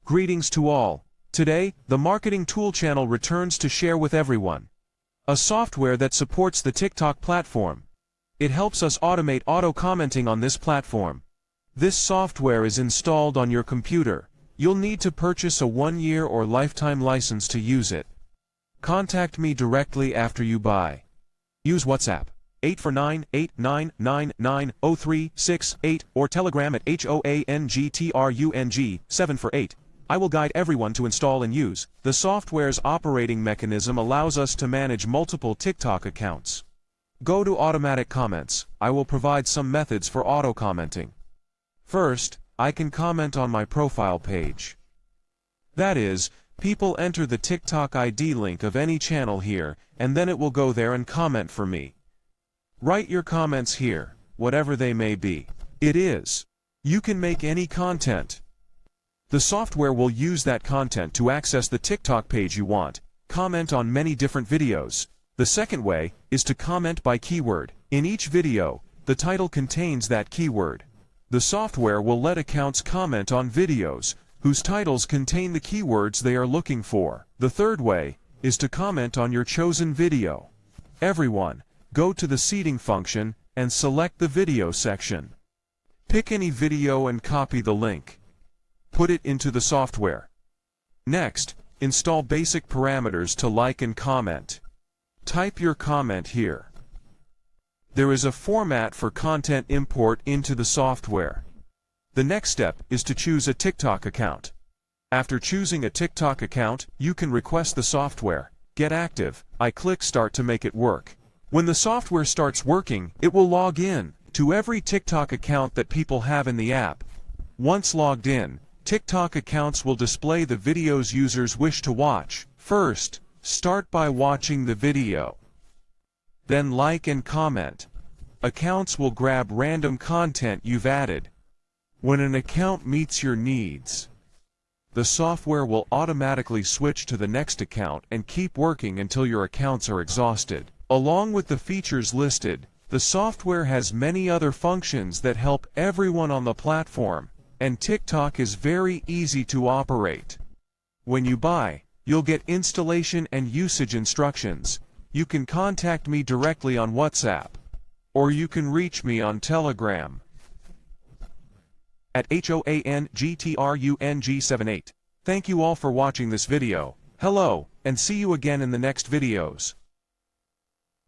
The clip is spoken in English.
Greetings to all. Today, the Marketing Tool channel returns to share with everyone a software that supports the TikTok platform. It helps us automate auto-commenting on this platform. This software is installed on your computer. You'll need to purchase a 1-year or lifetime license to use it. Contact me directly after you buy. Use WhatsApp 849-8999-0368 or Telegram at HOANGTRUNG 748. I will guide everyone to install and use. The software's operating mechanism allows us to manage multiple TikTok accounts. Go to automatic comments. I will provide some methods for auto-commenting. First, I can comment on my profile page. That is, people enter the TikTok ID link of any channel here, and then it will go there and comment for me. Write your comments here, whatever they may be. You can make any content. The software will use that content to access the TikTok page you want. Comment on many different videos. The second way is to comment by keyword. In each video, the title contains that keyword. The software will let accounts comment on videos whose titles contain the keywords they are looking for. The third way is to comment on your chosen video. Everyone, go to the seating function and select the video section. Pick any video and copy the link. Put it into the software. Next, install basic parameters to like and comment. Type your comment here. There is a format for content import into the software. The next step is to choose a TikTok account. After choosing a TikTok account, you can request the software. Get active. I click Start to make it work. When the software starts working, it will log in to every TikTok account that people have in the app. Once logged in, TikTok accounts will display the videos users wish to watch. First, start by watching the video. Then like and comment. Accounts will grab random content you've added. When an account meets your needs, the software will automatically switch to the next account and keep working until your accounts are exhausted. Along with the features listed, the software has many other functions that help everyone on the platform, and TikTok is very easy to operate. When you buy, you'll get installation and usage instructions. You can contact me directly on WhatsApp, or you can reach me on Telegram at HOANGTRUNG 78. Thank you all for watching this video. Hello, and see you again in the next videos.